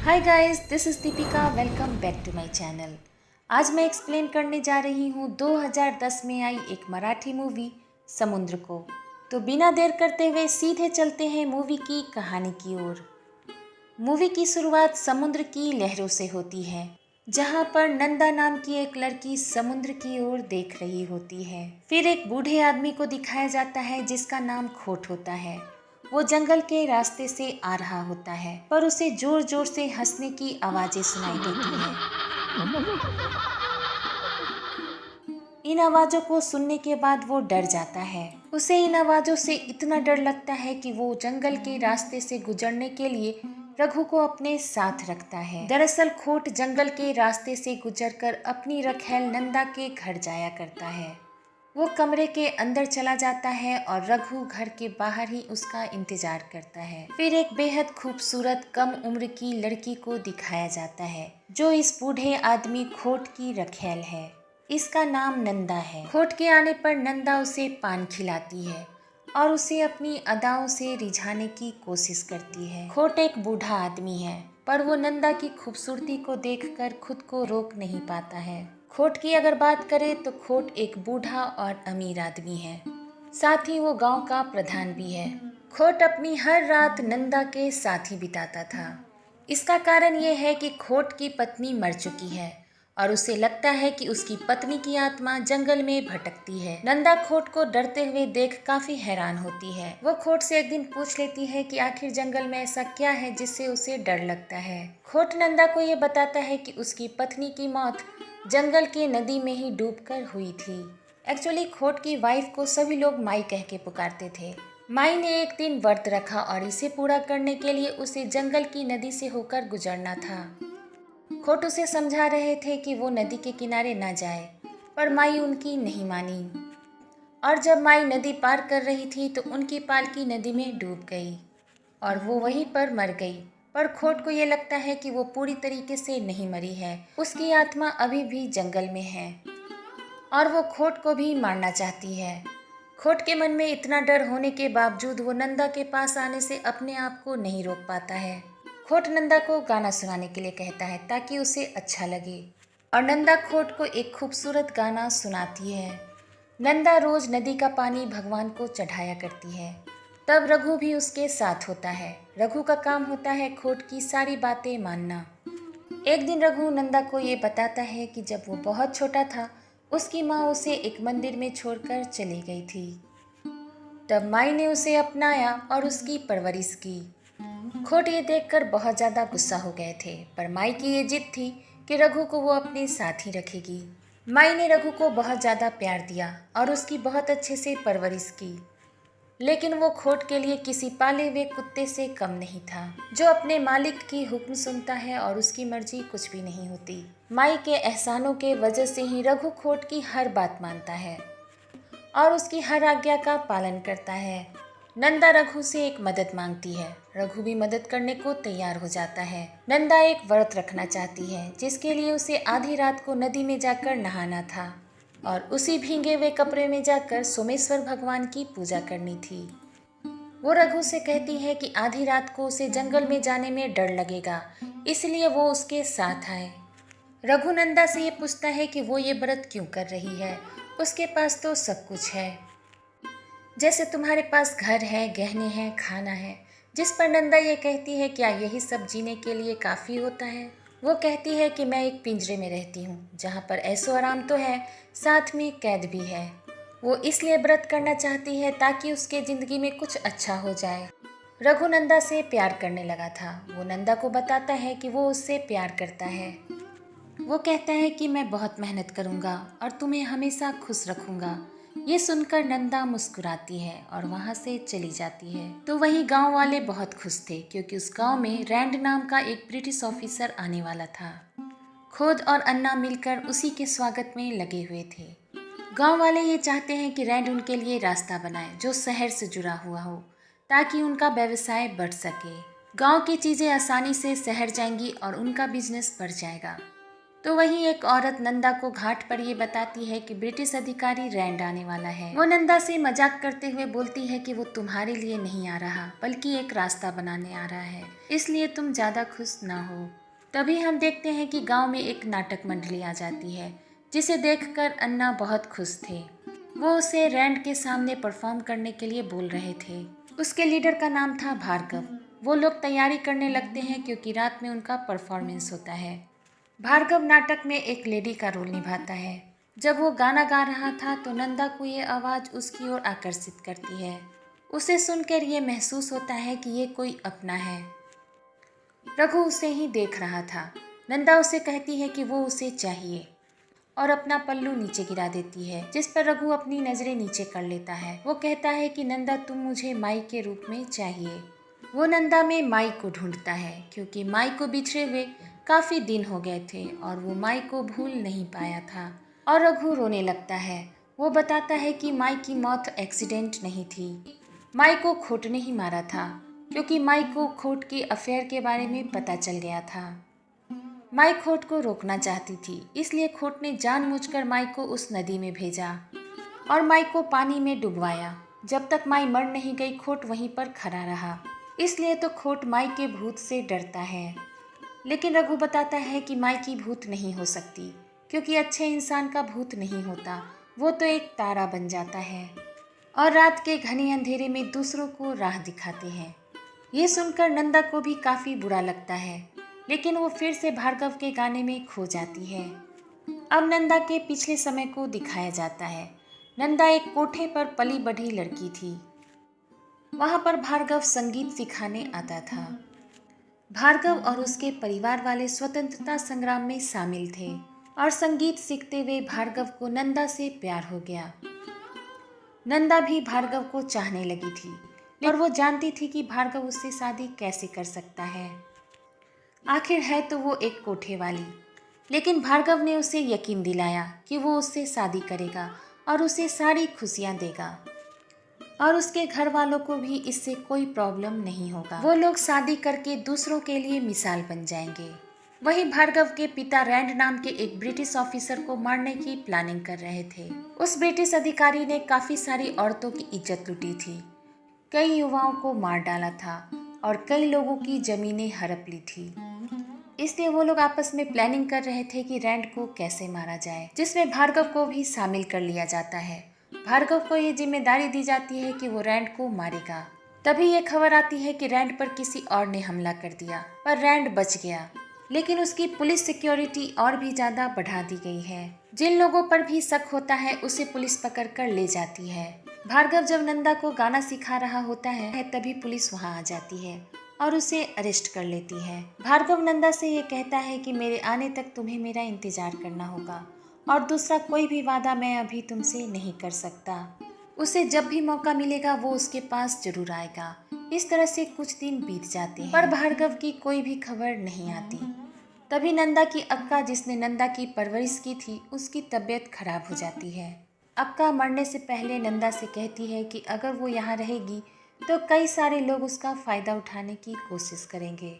Hi guys, this is Deepika. Welcome back to my channel. आज मैं explain करने जा रही हूँ 2010 में आई एक मराठी मूवी समुद्र को। तो बिना देर करते हुए सीधे चलते हैं मूवी की कहानी की ओर। मूवी की शुरुआत समुद्र की लहरों से होती है, जहाँ पर नंदा नाम की एक लड़की समुद्र की ओर देख रही होती है। फिर एक बूढ़े आदमी को दिखाया जाता है जिसका नाम खोट होता है। वो जंगल के रास्ते से आ रहा होता है, पर उसे जोर जोर से हंसने की आवाजें सुनाई देती है। इन आवाजों को सुनने के बाद वो डर जाता है। उसे इन आवाजों से इतना डर लगता है कि वो जंगल के रास्ते से गुजरने के लिए रघु को अपने साथ रखता है। दरअसल खोट जंगल के रास्ते से गुजरकर अपनी रखैल नंदा के घर जाया करता है। वो कमरे के अंदर चला जाता है और रघु घर के बाहर ही उसका इंतजार करता है। फिर एक बेहद खूबसूरत कम उम्र की लड़की को दिखाया जाता है, जो इस बूढ़े आदमी खोट की रखैल है। इसका नाम नंदा है। खोट के आने पर नंदा उसे पान खिलाती है और उसे अपनी अदाओं से रिझाने की कोशिश करती है। खोट एक बूढ़ा आदमी है, पर वो नंदा की खूबसूरती को देखकर खुद को रोक नहीं पाता है। खोट की अगर बात करें तो खोट एक बूढ़ा और अमीर आदमी है, साथ ही वो गांव का प्रधान भी है। खोट अपनी हर रात नंदा के साथ ही बिताता था। इसका कारण ये है कि खोट की पत्नी मर चुकी है और उसे लगता है कि उसकी पत्नी की आत्मा जंगल में भटकती है। नंदा खोट को डरते हुए देख काफी हैरान होती है। वो खोट से एक दिन पूछ लेती है कि आखिर जंगल में ऐसा क्या है जिससे उसे डर लगता है। खोट नंदा को ये बताता है कि उसकी पत्नी की मौत जंगल के नदी में ही डूबकर हुई थी। एक्चुअली खोट की वाइफ को सभी लोग माई कह के पुकारते थे। माई ने एक दिन व्रत रखा और इसे पूरा करने के लिए उसे जंगल की नदी से होकर गुजरना था। खोट उसे समझा रहे थे कि वो नदी के किनारे न जाए, पर माई उनकी नहीं मानी और जब माई नदी पार कर रही थी तो उनकी पालकी नदी में डूब गई और वो वहीं पर मर गई। पर खोट को ये लगता है कि वो पूरी तरीके से नहीं मरी है, उसकी आत्मा अभी भी जंगल में है और वो खोट को भी मारना चाहती है। खोट के मन में इतना डर होने के बावजूद वो नंदा के पास आने से अपने आप को नहीं रोक पाता है। खोट नंदा को गाना सुनाने के लिए कहता है ताकि उसे अच्छा लगे और नंदा खोट को एक खूबसूरत गाना सुनाती है। नंदा रोज नदी का पानी भगवान को चढ़ाया करती है। तब रघु भी उसके साथ होता है। रघु का काम होता है खोट की सारी बातें मानना। एक दिन रघु नंदा को ये बताता है कि जब वो बहुत छोटा था उसकी माँ उसे एक मंदिर में छोड़कर चली गई थी। तब माई ने उसे अपनाया और उसकी परवरिश की। खोट ये देखकर बहुत ज़्यादा गुस्सा हो गए थे, पर माई की ये जिद थी कि रघु को वो अपने साथ ही रखेगी। माई ने रघु को बहुत ज़्यादा प्यार दिया और उसकी बहुत अच्छे से परवरिश की, लेकिन वो खोट के लिए किसी पाले हुए कुत्ते से कम नहीं था, जो अपने मालिक की हुक्म सुनता है और उसकी मर्जी कुछ भी नहीं होती। माई के एहसानों के वजह से ही रघु खोट की हर बात मानता है और उसकी हर आज्ञा का पालन करता है। नंदा रघु से एक मदद मांगती है। रघु भी मदद करने को तैयार हो जाता है। नंदा एक व्रत रखना चाहती है, जिसके लिए उसे आधी रात को नदी में जाकर नहाना था और उसी भीगे हुए कपड़े में जाकर सोमेश्वर भगवान की पूजा करनी थी। वो रघु से कहती है कि आधी रात को उसे जंगल में जाने में डर लगेगा, इसलिए वो उसके साथ आए। रघु नंदा से ये पूछता है कि वो ये व्रत क्यों कर रही है। उसके पास तो सब कुछ है, जैसे तुम्हारे पास घर है, गहने हैं, खाना है। जिस पर नंदा ये कहती है क्या यही सब जीने के लिए काफ़ी होता है। वो कहती है कि मैं एक पिंजरे में रहती हूँ, जहाँ पर ऐशो आराम तो है, साथ में कैद भी है। वो इसलिए व्रत करना चाहती है ताकि उसके ज़िंदगी में कुछ अच्छा हो जाए। रघु नंदा से प्यार करने लगा था। वो नंदा को बताता है कि वो उससे प्यार करता है। वो कहता है कि मैं बहुत मेहनत करूँगा और तुम्हें हमेशा खुश रखूँगा। ये सुनकर नंदा मुस्कुराती है और वहाँ से चली जाती है। तो वहीं गांव वाले बहुत खुश थे, क्योंकि उस गांव में रैंड नाम का एक ब्रिटिश ऑफिसर आने वाला था। खोद और अन्ना मिलकर उसी के स्वागत में लगे हुए थे। गांव वाले ये चाहते हैं कि रैंड उनके लिए रास्ता बनाए जो शहर से जुड़ा हुआ हो, ताकि उनका व्यवसाय बढ़ सके। गांव की चीज़ें आसानी से शहर जाएंगी और उनका बिजनेस बढ़ जाएगा। तो वहीं एक औरत नंदा को घाट पर ये बताती है कि ब्रिटिश अधिकारी रैंड आने वाला है। वो नंदा से मजाक करते हुए बोलती है कि वो तुम्हारे लिए नहीं आ रहा बल्कि एक रास्ता बनाने आ रहा है, इसलिए तुम ज्यादा खुश ना हो। तभी हम देखते हैं कि गांव में एक नाटक मंडली आ जाती है, जिसे देखकर अन्ना बहुत खुश थे। वो उसे रैंड के सामने परफॉर्म करने के लिए बोल रहे थे। उसके लीडर का नाम था भार्गव। वो लोग तैयारी करने लगते हैं क्योंकि रात में उनका परफॉर्मेंस होता है। भार्गव नाटक में एक लेडी का रोल निभाता है। जब वो गाना गा रहा था तो नंदा को ये आवाज़ उसकी ओर आकर्षित करती है। उसे सुनकर ये महसूस होता है कि ये कोई अपना है। रघु उसे ही देख रहा था। नंदा उसे कहती है कि वो उसे चाहिए और अपना पल्लू नीचे गिरा देती है, जिस पर रघु अपनी नज़रें नीचे कर लेता है। वो कहता है कि नंदा तुम मुझे माई के रूप में चाहिए। वो नंदा में माई को ढूंढता है क्योंकि माई को बिछड़े हुए काफ़ी दिन हो गए थे और वो माई को भूल नहीं पाया था। और रघु रोने लगता है। वो बताता है कि माई की मौत एक्सीडेंट नहीं थी, माई को खोट ने ही मारा था क्योंकि माई को खोट के अफेयर के बारे में पता चल गया था। माई खोट को रोकना चाहती थी, इसलिए खोट ने जानबूझकर माई को उस नदी में भेजा और माई को पानी में डुबवाया। जब तक माई मर नहीं गई खोट वहीं पर खड़ा रहा, इसलिए तो खोट माई के भूत से डरता है। लेकिन रघु बताता है कि माई की भूत नहीं हो सकती क्योंकि अच्छे इंसान का भूत नहीं होता, वो तो एक तारा बन जाता है और रात के घने अंधेरे में दूसरों को राह दिखाते हैं। ये सुनकर नंदा को भी काफ़ी बुरा लगता है, लेकिन वो फिर से भार्गव के गाने में खो जाती है। अब नंदा के पिछले समय को दिखाया जाता है। नंदा एक कोठे पर पली बढ़ी लड़की थी। वहाँ पर भार्गव संगीत सिखाने आता था। भार्गव और उसके परिवार वाले स्वतंत्रता संग्राम में शामिल थे और संगीत सीखते हुए भार्गव को नंदा से प्यार हो गया। नंदा भी भार्गव को चाहने लगी थी और वो जानती थी कि भार्गव उससे शादी कैसे कर सकता है। आखिर है तो वो एक कोठे वाली, लेकिन भार्गव ने उसे यकीन दिलाया कि वो उससे शादी करेगा और उसे सारी खुशियाँ देगा और उसके घर वालों को भी इससे कोई प्रॉब्लम नहीं होगा। वो लोग शादी करके दूसरों के लिए मिसाल बन जाएंगे। वहीं भार्गव के पिता रैंड नाम के एक ब्रिटिश ऑफिसर को मारने की प्लानिंग कर रहे थे। उस ब्रिटिश अधिकारी ने काफ़ी सारी औरतों की इज्जत लूटी थी, कई युवाओं को मार डाला था और कई लोगों की ज़मीनें हड़प ली थी। इसलिए वो लोग आपस में प्लानिंग कर रहे थे कि रैंड को कैसे मारा जाए, जिसमें भार्गव को भी शामिल कर लिया जाता है। भार्गव को ये जिम्मेदारी दी जाती है कि वो रैंड को मारेगा। तभी ये खबर आती है कि रैंड पर किसी और ने हमला कर दिया, पर रैंड बच गया। लेकिन उसकी पुलिस सिक्योरिटी और भी ज़्यादा बढ़ा दी गई है। जिन लोगों पर भी शक होता है उसे पुलिस पकड़ कर ले जाती है। भार्गव जब नंदा को गाना सिखा रहा होता है तभी पुलिस वहाँ आ जाती है और उसे अरेस्ट कर लेती है। भार्गव नंदा से ये कहता है कि मेरे आने तक तुम्हें मेरा इंतजार करना होगा और दूसरा कोई भी वादा मैं अभी तुमसे नहीं कर सकता। उसे जब भी मौका मिलेगा वो उसके पास जरूर आएगा। इस तरह से कुछ दिन बीत जाते हैं, पर भार्गव की कोई भी खबर नहीं आती। तभी नंदा की अक्का, जिसने नंदा की परवरिश की थी, उसकी तबीयत खराब हो जाती है। अक्का मरने से पहले नंदा से कहती है कि अगर वो यहाँ रहेगी तो कई सारे लोग उसका फ़ायदा उठाने की कोशिश करेंगे।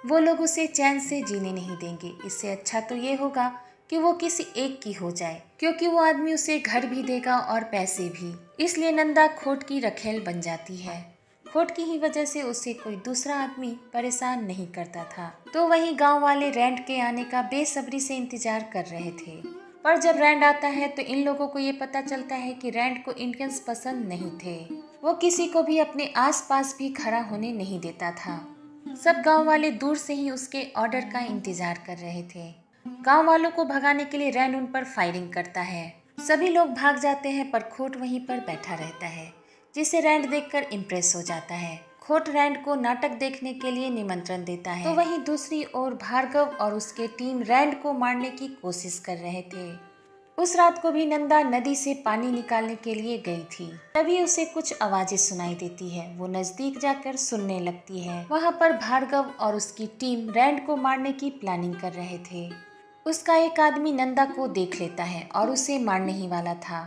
वो लोग उसे चैन से जीने नहीं देंगे। इससे अच्छा तो ये होगा कि वो किसी एक की हो जाए, क्योंकि वो आदमी उसे घर भी देगा और पैसे भी। इसलिए नंदा खोट की रखेल बन जाती है। खोट की ही वजह से उसे कोई दूसरा आदमी परेशान नहीं करता था। तो वहीं गांव वाले रैंड के आने का बेसब्री से इंतजार कर रहे थे। पर जब रैंड आता है तो इन लोगों को ये पता चलता है कि रैंड को इंडियंस पसंद नहीं थे। वो किसी को भी अपने आसपास भी खड़ा होने नहीं देता था। सब गांव वाले दूर से ही उसके ऑर्डर का इंतजार कर रहे थे। गांव वालों को भगाने के लिए रैंड उन पर फायरिंग करता है। सभी लोग भाग जाते हैं, पर खोट वहीं पर बैठा रहता है, जिसे रैंड देखकर इम्प्रेस हो जाता है। खोट रैंड को नाटक देखने के लिए निमंत्रण देता है। तो वहीं दूसरी ओर भार्गव और उसके टीम रैंड को मारने की कोशिश कर रहे थे। उस रात को भी नंदा नदी से पानी निकालने के लिए गई थी। तभी उसे कुछ आवाजें सुनाई देती है। वो नजदीक जाकर सुनने लगती है। वहाँ पर भार्गव और उसकी टीम रैंड को मारने की प्लानिंग कर रहे थे। उसका एक आदमी नंदा को देख लेता है और उसे मारने ही वाला था।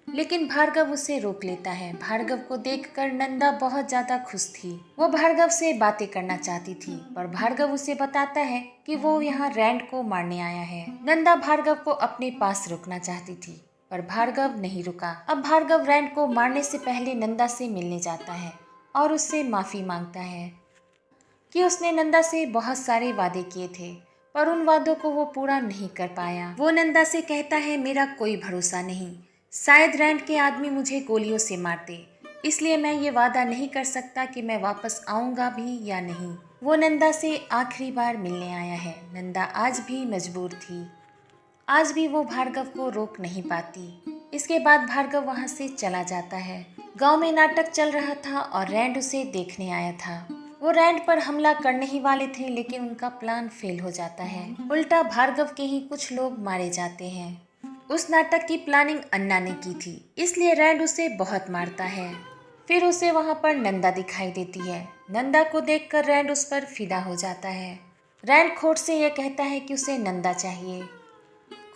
लेकिन भार्गव उसे रोक लेता है। भार्गव को देखकर नंदा बहुत ज्यादा खुश थी। वो भार्गव से बातें करना चाहती थी, पर भार्गव उसे बताता है कि वो यहाँ रैंड को मारने आया है। नंदा भार्गव को अपने पास रोकना चाहती थी, पर भार्गव नहीं रुका। अब भार्गव रैंड को मारने से पहले नंदा से मिलने जाता है और उससे माफी मांगता है कि उसने नंदा से बहुत सारे वादे किए थे, पर उन वादों को वो पूरा नहीं कर पाया। वो नंदा से कहता है, मेरा कोई भरोसा नहीं, शायद रैंड के आदमी मुझे गोलियों से मारते, इसलिए मैं ये वादा नहीं कर सकता कि मैं वापस आऊंगा भी या नहीं। वो नंदा से आखिरी बार मिलने आया है। नंदा आज भी मजबूर थी। आज भी वो भार्गव को रोक नहीं पाती। इसके बाद भार्गव वहाँ से चला जाता है। गांव में नाटक चल रहा था और रैंड उसे देखने आया था। वो रैंड पर हमला करने ही वाले थे, लेकिन उनका प्लान फेल हो जाता है। उल्टा भार्गव के ही कुछ लोग मारे जाते हैं। उस नाटक की प्लानिंग अन्ना ने की थी, इसलिए रैंड उसे बहुत मारता है। फिर उसे वहाँ पर नंदा दिखाई देती है। नंदा को देखकर रैंड उस पर फिदा हो जाता है। रैंड खोट से यह कहता है कि उसे नंदा चाहिए।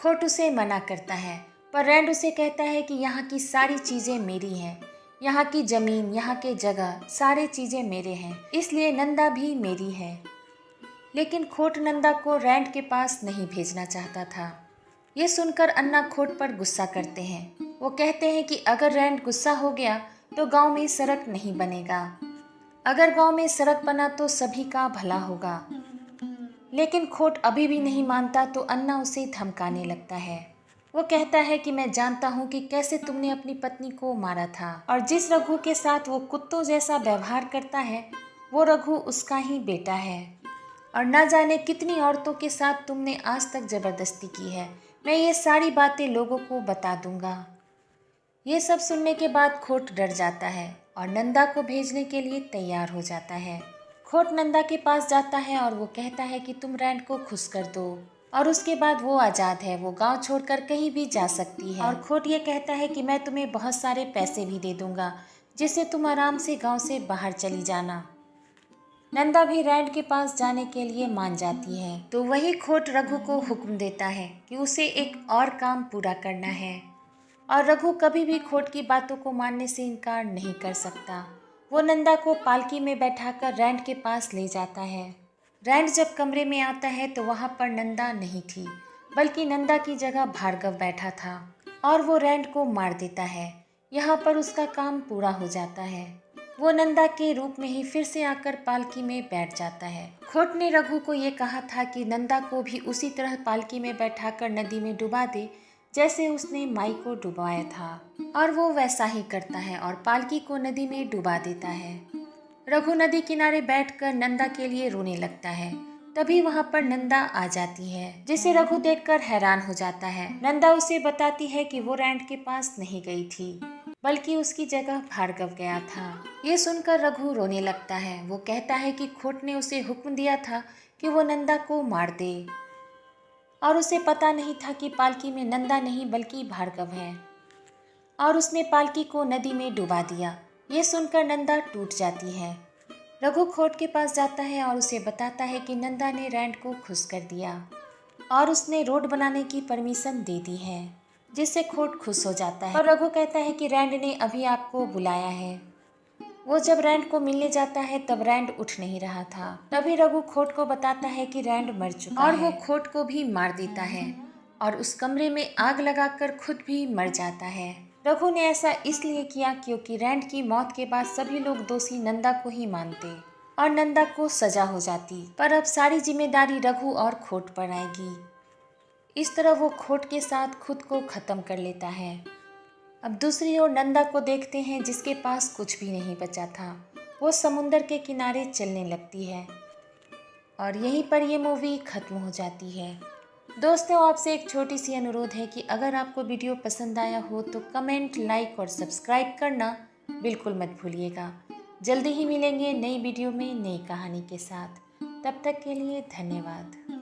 खोट उसे मना करता है, पर रैंड उसे कहता है कि यहाँ की सारी चीज़ें मेरी हैं। यहाँ की ज़मीन, यहाँ के जगह, सारी चीज़ें मेरे हैं, इसलिए नंदा भी मेरी है। लेकिन खोट नंदा को रैंड के पास नहीं भेजना चाहता था। ये सुनकर अन्ना खोट पर गुस्सा करते हैं। वो कहते हैं कि अगर रैंड गुस्सा हो गया तो गांव में सड़क नहीं बनेगा। अगर गांव में सड़क बना तो सभी का भला होगा। लेकिन खोट अभी भी नहीं मानता, तो अन्ना उसे धमकाने लगता है। वो कहता है कि मैं जानता हूँ कि कैसे तुमने अपनी पत्नी को मारा था, और जिस रघु के साथ वो कुत्तों जैसा व्यवहार करता है, वो रघु उसका ही बेटा है। और ना जाने कितनी औरतों के साथ तुमने आज तक जबरदस्ती की है। मैं ये सारी बातें लोगों को बता दूंगा। ये सब सुनने के बाद खोट डर जाता है और नंदा को भेजने के लिए तैयार हो जाता है। खोट नंदा के पास जाता है और वो कहता है कि तुम रैंड को खुश कर दो, और उसके बाद वो आज़ाद है। वो गांव छोड़कर कहीं भी जा सकती है। और खोट ये कहता है कि मैं तुम्हें बहुत सारे पैसे भी दे दूंगा, जिससे तुम आराम से गांव से बाहर चली जाना। नंदा भी रैंड के पास जाने के लिए मान जाती है। तो वही खोट रघु को हुक्म देता है कि उसे एक और काम पूरा करना है, और रघु कभी भी खोट की बातों को मानने से इनकार नहीं कर सकता। वो नंदा को पालकी में बैठाकर रैंड के पास ले जाता है। रैंड जब कमरे में आता है तो वहाँ पर नंदा नहीं थी, बल्कि नंदा की जगह भार्गव बैठा था, और वो रैंड को मार देता है। यहाँ पर उसका काम पूरा हो जाता है। वो नंदा के रूप में ही फिर से आकर पालकी में बैठ जाता है। खोट ने रघु को ये कहा था कि नंदा को भी उसी तरह पालकी में बैठाकर नदी में डुबा दे, जैसे उसने माई को डुबाया था, और वो वैसा ही करता है और पालकी को नदी में डुबा देता है। रघु नदी किनारे बैठकर नंदा के लिए रोने लगता है। तभी वहाँ पर नंदा आ जाती है, जिसे रघु देखकर हैरान हो जाता है। नंदा उसे बताती है कि वो रैंड के पास नहीं गई थी, बल्कि उसकी जगह भार्गव गया था। ये सुनकर रघु रोने लगता है। वो कहता है कि खोट ने उसे हुक्म दिया था कि वो नंदा को मार दे, और उसे पता नहीं था कि पालकी में नंदा नहीं बल्कि भार्गव है, और उसने पालकी को नदी में डुबा दिया। ये सुनकर नंदा टूट जाती है। रघु खोट के पास जाता है और उसे बताता है कि नंदा ने रैंड को खुश कर दिया और उसने रोड बनाने की परमिशन दे दी है, जिससे खोट खुश हो जाता है। और रघु कहता है कि रैंड ने अभी आपको बुलाया है। वो जब रैंड को मिलने जाता है तब रैंड उठ नहीं रहा था। तभी रघु खोट को बताता है कि रैंड मर चुका है, और वो खोट को भी मार देता है और उस कमरे में आग लगाकर खुद भी मर जाता है। रघु ने ऐसा इसलिए किया क्योंकि रैंड की मौत के बाद सभी लोग दोषी नंदा को ही मानते और नंदा को सजा हो जाती, पर अब सारी जिम्मेदारी रघु और खोट पर आएगी। इस तरह वो खोट के साथ खुद को खत्म कर लेता है। अब दूसरी ओर नंदा को देखते हैं, जिसके पास कुछ भी नहीं बचा था। वो समुंदर के किनारे चलने लगती है और यहीं पर ये मूवी ख़त्म हो जाती है। दोस्तों, आपसे एक छोटी सी अनुरोध है कि अगर आपको वीडियो पसंद आया हो तो कमेंट, लाइक और सब्सक्राइब करना बिल्कुल मत भूलिएगा। जल्दी ही मिलेंगे नई वीडियो में नई कहानी के साथ। तब तक के लिए धन्यवाद।